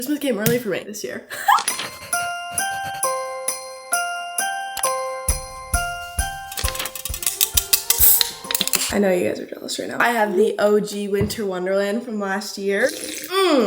Christmas came early for me this year. I know you guys are jealous right now. I have the OG Winter Wonderland from last year.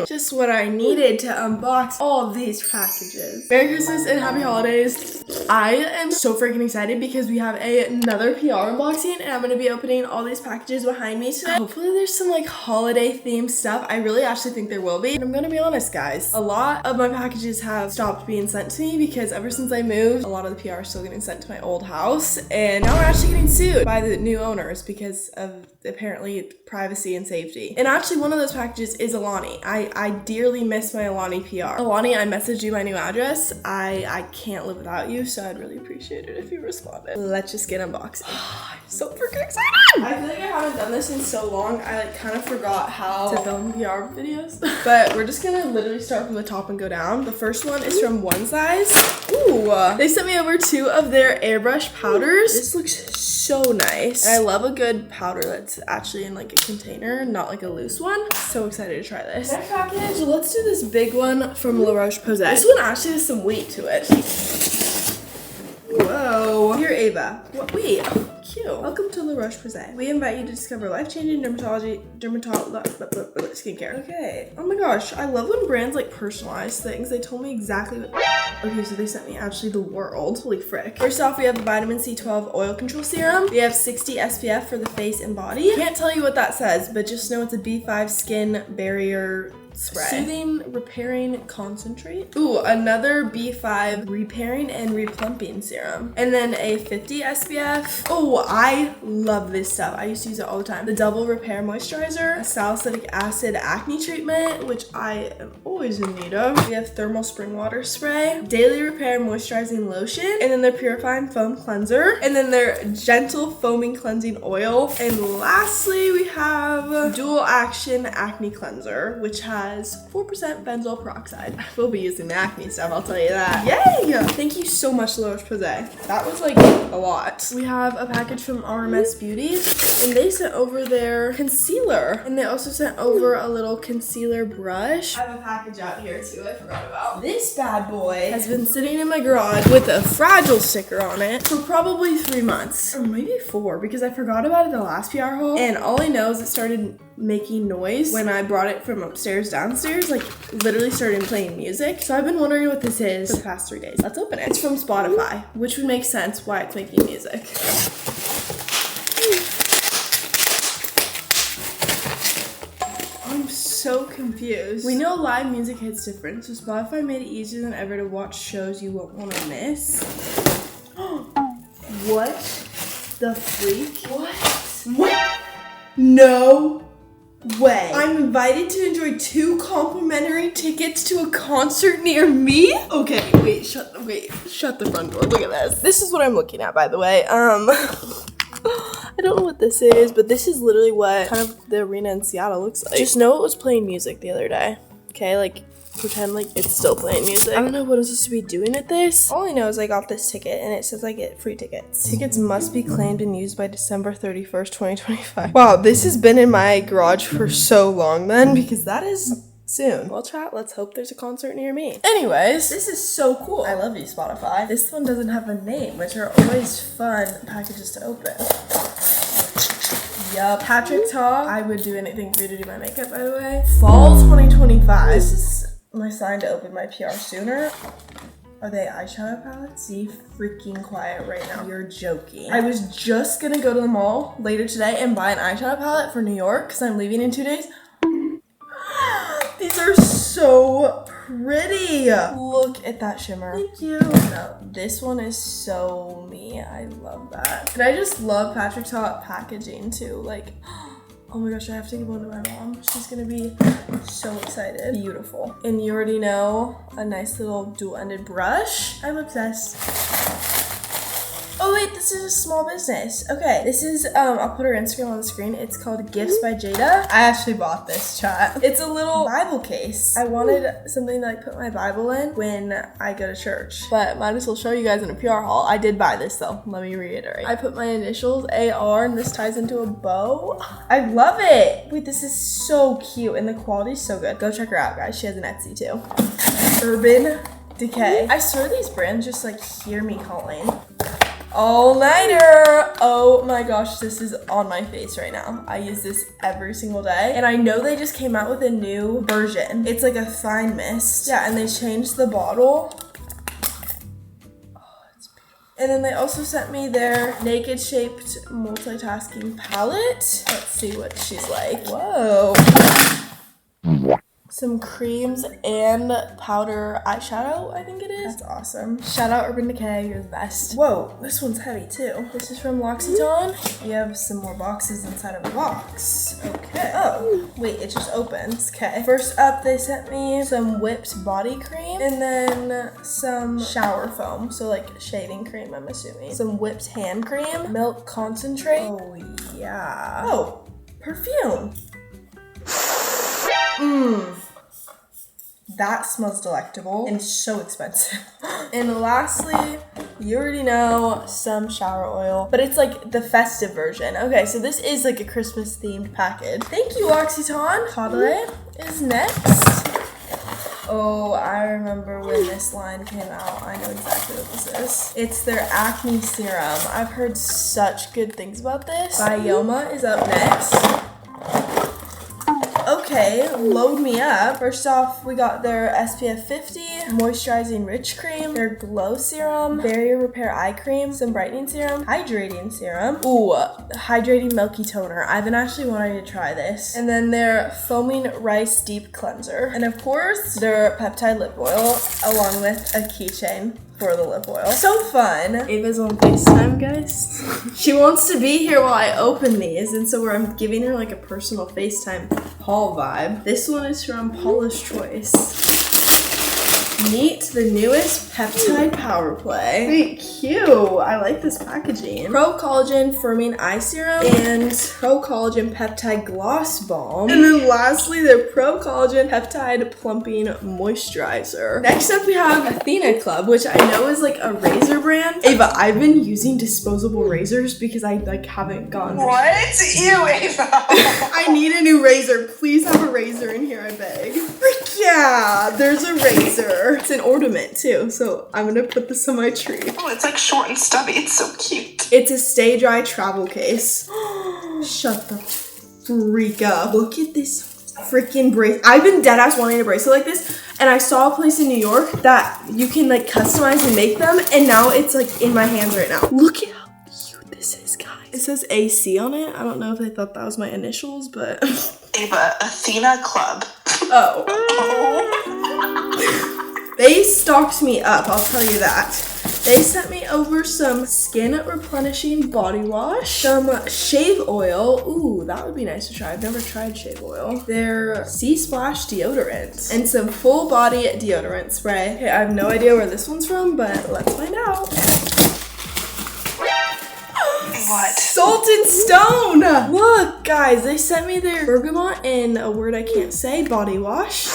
Just what I needed to unbox all of these packages. Merry Christmas and happy holidays. I am so freaking excited because we have another PR unboxing and I'm going to be opening all these packages behind me today. Hopefully there's some like holiday themed stuff. I really actually think there will be. And I'm going to be honest, guys. A lot of my packages have stopped being sent to me because ever since I moved, a lot of the PR is still getting sent to my old house. And now we're actually getting sued by the new owners because of apparently privacy and safety. And actually one of those packages is Alani. I dearly miss my Alani PR. Alani, I messaged you my new address. I can't live without you, so I'd really appreciate it if you responded. Let's just get unboxing. I'm so freaking excited. I feel like I haven't done this in so long. I like kind of forgot how to film PR videos. But we're just gonna literally start from the top and go down. The first one is from One Size. Ooh, they sent me over 2 of their airbrush powders. This looks so nice. And I love a good powder that's actually in like a container, not like a loose one. So excited to try this. Next package, let's do this big one from La Roche-Posay. This one actually has some weight to it. Whoa. Dear Ava. What? Wait. Oh, cute. Welcome to La Roche-Posay. We invite you to discover life-changing skincare. Okay. Oh my gosh. I love when brands like personalize things. They told me exactly what. Okay, so they sent me actually the world. Holy frick. First off, we have the vitamin C12 oil control serum. We have 60 SPF for the face and body. Can't tell you what that says, but just know it's a B5 skin barrier spray. Soothing, repairing concentrate. Ooh, another B5 repairing and replumping serum. And then a 50 SPF. Oh, I love this stuff. I used to use it all the time. The double repair moisturizer, a salicylic acid acne treatment, which I am always in need of. We have thermal spring water spray, daily repair moisturizing lotion, and then their purifying foam cleanser, and then their gentle foaming cleansing oil. And lastly, we have dual action acne cleanser, which has 4% benzoyl peroxide. We'll be using the acne stuff, I'll tell you that. Yay! Thank you so much, La Roche-Posay. That was like a lot. We have a package from RMS Beauty, and they sent over their concealer. And they also sent over a little concealer brush. I have a package out here too, I forgot about. This bad boy has been sitting in my garage with a fragile sticker on it for probably 3 months. Or maybe 4, because I forgot about it the last PR haul. And all I know is it started making noise when I brought it from upstairs downstairs, like literally started playing music. So I've been wondering what this is for the past 3 days. Let's open it. It's from Spotify, which would make sense why it's making music. I'm so confused. We know live music hits different, so Spotify made it easier than ever to watch shows you won't want to miss. What the freak? What? No way. I'm invited to enjoy 2 complimentary tickets to a concert near me? Okay, wait, shut the front door. Look at this. This is what I'm looking at, by the way. I don't know what this is, but this is literally what kind of the arena in Seattle looks like. Just know it was playing music the other day. Okay, like pretend like it's still playing music. I don't know what I'm supposed to be doing with this. All I know is I got this ticket and it says I get free tickets. Tickets must be claimed and used by December 31st, 2025. Wow, this has been in my garage for so long then, because that is soon. Well, chat, let's hope there's a concert near me. Anyways, this is so cool. I love you, Spotify. This one doesn't have a name, which are always fun packages to open. Yup. Patrick Ta. I would do anything for you to do my makeup, by the way. Fall 2025. This is my sign to open my PR sooner. Are they eyeshadow palettes? Be freaking quiet right now. You're joking. I was just gonna go to the mall later today and buy an eyeshadow palette for New York because I'm leaving in 2 days. These are so pretty. Look at that shimmer. Thank you. No, this one is so me. I love that. And I just love Patrick Ta packaging too. Like, oh my gosh, I have to give one to my mom. She's gonna be so excited. Beautiful. And you already know, a nice little dual-ended brush. I'm obsessed. Oh wait, this is a small business. Okay, this is, I'll put her Instagram on the screen. It's called Gifts by Jada. I actually bought this, chat. It's a little Bible case. I wanted something to like put my Bible in when I go to church, but might as well show you guys in a PR haul. I did buy this though, let me reiterate. I put my initials, AR, and this ties into a bow. I love it. Wait, this is so cute and the quality's so good. Go check her out, guys. She has an Etsy too. Urban Decay. I swear these brands just like hear me calling. All-nighter. Oh my gosh, this is on my face right now. I use this every single day. And I know they just came out with a new version. It's like a fine mist. Yeah, and they changed the bottle. Oh, it's beautiful. And then they also sent me their naked shaped multitasking palette. Let's see what she's like. Whoa. Some creams and powder eyeshadow, I think it is. That's awesome. Shout out Urban Decay, you're the best. Whoa, this one's heavy too. This is from L'Occitane. You have some more boxes inside of a box. Okay. Oh, wait, it just opens. Okay. First up, they sent me some whipped body cream and then some shower foam. So like shaving cream, I'm assuming. Some whipped hand cream, milk concentrate. Oh yeah. Oh, perfume. That smells delectable and so expensive. And lastly, you already know, some shower oil, but it's like the festive version. Okay, so this is like a Christmas themed package. Thank you, L'Occitane. Rhode is next. Oh, I remember when this line came out. I know exactly what this is. It's their acne serum. I've heard such good things about this. Bioma is up next. Okay, load me up. First off, we got their SPF 50 moisturizing rich cream, their glow serum, barrier repair eye cream, some brightening serum, hydrating serum. Ooh, hydrating milky toner. I've been actually wanting to try this. And then their foaming rice deep cleanser. And of course, their peptide lip oil along with a keychain for the lip oil. So fun. Ava's on FaceTime, guys. She wants to be here while I open these, and so I'm giving her like a personal FaceTime haul vibe. This one is from Paula's Choice. Meet the newest peptide power play. Wait, cute. I like this packaging. Pro Collagen Firming Eye Serum and Pro Collagen Peptide Gloss Balm. And then lastly, their Pro Collagen Peptide Plumping Moisturizer. Next up, we have Athena Club, which I know is like a razor brand. Ava, I've been using disposable razors because I like haven't gotten. What? Ew, Ava. I need a new razor. Please have a razor in here, I beg. Frick yeah, there's a razor. It's an ornament too, so I'm gonna put this on my tree. Oh, it's like short and stubby. It's so cute. It's a stay dry travel case. Shut the freak up. Look at this freaking bracelet. I've been dead ass wanting a bracelet like this, and I saw a place in New York that you can like customize and make them, and now it's like in my hands right now. Look at how cute this is, guys. It says AC on it. I don't know if they thought that was my initials, but Ava, Athena Club. Oh. They stocked me up, I'll tell you that. They sent me over some skin replenishing body wash, some shave oil. Ooh, that would be nice to try. I've never tried shave oil. Their Sea Splash deodorant and some full body deodorant spray. Okay, I have no idea where this one's from, but let's find out. What? Salt and Stone! Look, guys, they sent me their bergamot and a word I can't say body wash.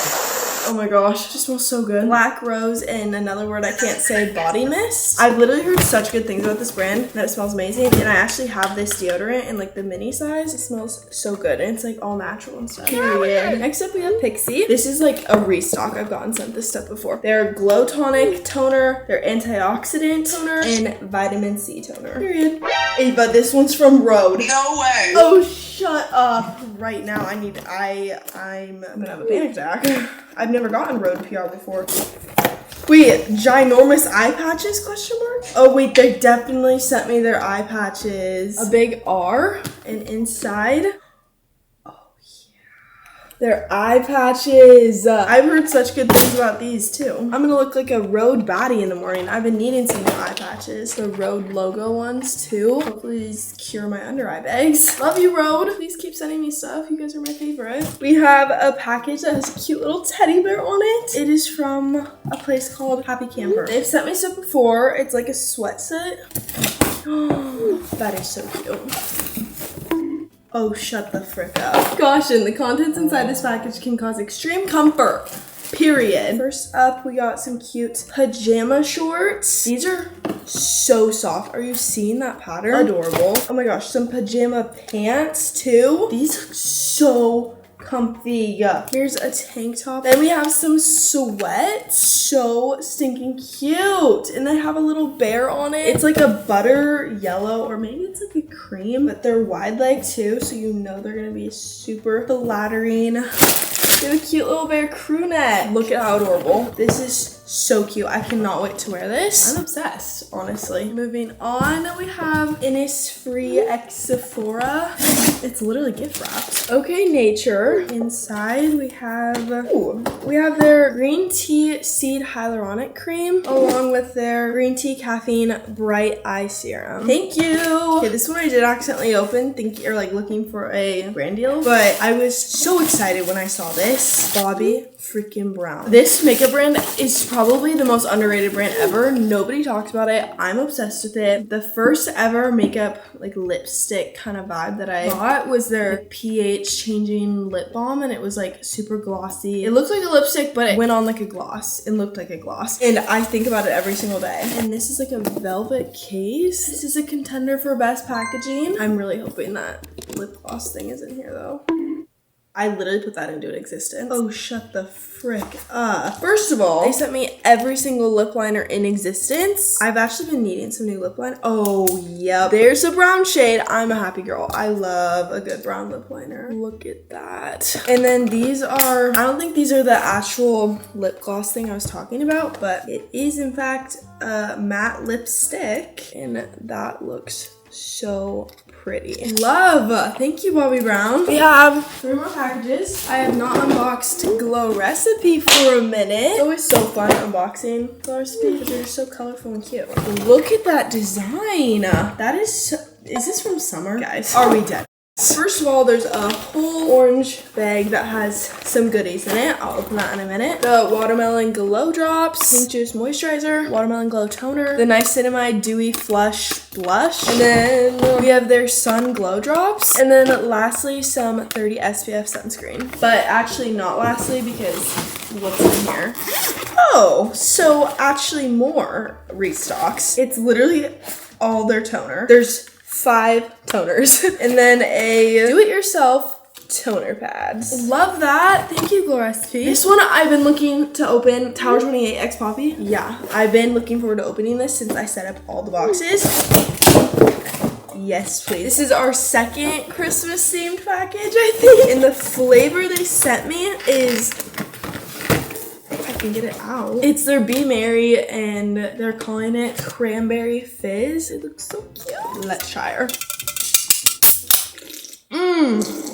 Oh my gosh, it smells so good. Black Rose and another word I can't say, body mist. I've literally heard such good things about this brand that it smells amazing, and I actually have this deodorant in like the mini size. It smells so good, and it's like all natural and stuff. Period. Next up we have Pixie. This is like a restock. I've gotten sent this stuff before. Their Glow Tonic Toner, their Antioxidant Toner, and Vitamin C Toner. Period. Ava, this one's from Rhode. No way. Oh, shut up. Right now, I'm gonna have a panic attack. I've never gotten Rhode PR before. Wait, ginormous eye patches, question mark? Oh wait, they definitely sent me their eye patches. A big R, and inside, their eye patches. I've heard such good things about these too. I'm gonna look like a Rhode baddie in the morning. I've been needing some new eye patches. The Rhode logo ones too. Hopefully these cure my under eye bags. Love you, Rhode. Please keep sending me stuff. You guys are my favorite. We have a package that has a cute little teddy bear on it. It is from a place called Happy Camper. They've sent me stuff before. It's like a sweatset. That is so cute. Oh, shut the frick up. Caution, the contents inside this package can cause extreme comfort. Period. First up, we got some cute pajama shorts. These are so soft. Are you seeing that pattern? Adorable. Oh my gosh, some pajama pants too. These look so comfy. Here's a tank top. Then we have some sweats. So stinking cute. And they have a little bear on it. It's like a butter yellow, or maybe it's like a cream, but they're wide leg too, so you know they're gonna be super flattering. They have a cute little bear crew neck. Look at how adorable. This is so cute. I cannot wait to wear this. I'm obsessed, honestly. Moving on, we have Innisfree X Sephora. It's literally gift wrapped. Okay, Nature. Inside we have their green tea seed hyaluronic cream along with their green tea caffeine bright eye serum. Thank you. Okay, this one I did accidentally open, looking for a brand deal, but I was so excited when I saw this. Bobbi freaking Brown. This makeup brand is probably the most underrated brand ever. Nobody talks about it. I'm obsessed with it. The first ever makeup lipstick kind of vibe that I got was their pH changing lip balm, and it was like super glossy. It looked like a lipstick, but it went on like a gloss and looked like a gloss, and I think about it every single day. And this is like a velvet case. This is a contender for best packaging. I'm really hoping that lip gloss thing is in here though. I literally put that into existence. Oh, shut the frick up. First of all, they sent me every single lip liner in existence. I've actually been needing some new lip liner. Oh, yep. There's a brown shade. I'm a happy girl. I love a good brown lip liner. Look at that. And then these are, I don't think these are the actual lip gloss thing I was talking about, but it is in fact a matte lipstick, and that looks so pretty. Love. Thank you, Bobbi Brown. We have 3 more packages. I have not unboxed Glow Recipe for a minute. It's always so fun unboxing Glow Recipe because they're so colorful and cute. Look at that design. That is so, is this from summer? Guys, are we dead? First of all, there's a whole orange bag that has some goodies in it. I'll open that in a minute. The Watermelon Glow Drops, Pink Juice Moisturizer, Watermelon Glow Toner, the Niacinamide Dewy Flush Blush, and then we have their Sun Glow Drops, and then lastly, some 30 SPF sunscreen. But actually not lastly, because what's in here? Oh, so actually more restocks. It's literally all their toner. There's 5 toners and then a do-it-yourself toner pads. Love that. Thank you, Glow Recipe. This one I've been looking to open. Tower 28 X Poppi. Yeah, I've been looking forward to opening this since I set up all the boxes. Yes, please. This is our second Christmas themed package, I think. And the flavor they sent me is, can get it out. It's their Be Merry, and they're calling it Cranberry Fizz. It looks so cute. Let's try her.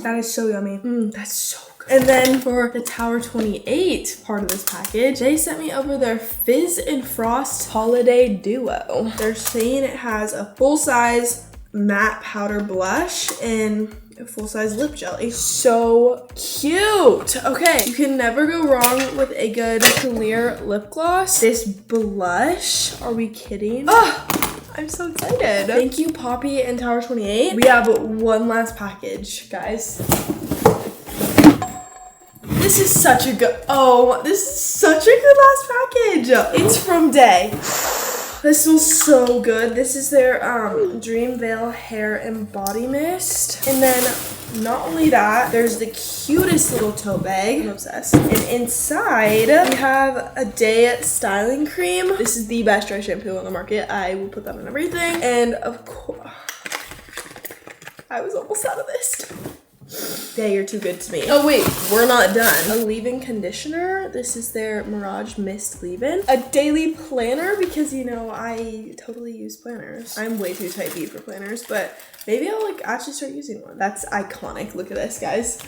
That is so yummy. That's so good. And then for the Tower 28 part of this package, they sent me over their Fizz and Frost Holiday Duo. They're saying it has a full-size matte powder blush and a full-size lip jelly. So cute. Okay, you can never go wrong with a good clear lip gloss. This blush, are we kidding? Oh, I'm so excited. Thank you, Poppi and Tower 28. We have one last package, guys. This is such a good, this is such a good last package. It's from Day. This smells so good. This is their Dream Veil Hair and Body Mist. And then not only that, there's the cutest little tote bag. I'm obsessed. And inside, we have a Day styling cream. This is the best dry shampoo on the market. I will put that on everything. And of course, I was almost out of this. Day, you're too good to me. Oh wait, we're not done. A leave-in conditioner. This is their Mirage Mist leave-in. A daily planner, because you know I totally use planners. I'm way too type B for planners, but maybe I'll actually start using one. That's iconic. Look at this, guys.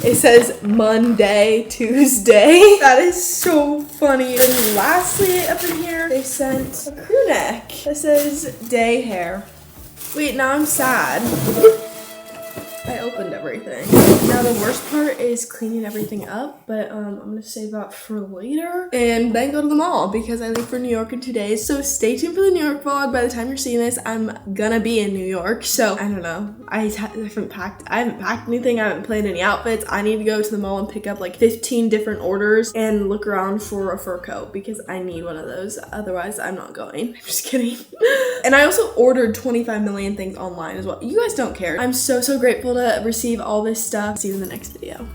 It says Monday, Tuesday. That is so funny. And lastly, up in here, they sent a crew neck that says Day Hair. Wait, now I'm sad. I opened everything. Now the worst part is cleaning everything up, but I'm gonna save that for later and then go to the mall because I leave for New York in 2 days. So stay tuned for the New York vlog. By the time you're seeing this, I'm gonna be in New York. So I don't know. I haven't packed anything. I haven't planned any outfits. I need to go to the mall and pick up like 15 different orders and look around for a fur coat because I need one of those. Otherwise, I'm not going. I'm just kidding. And I also ordered 25 million things online as well. You guys don't care. I'm so grateful to receive all this stuff. See you in the next video.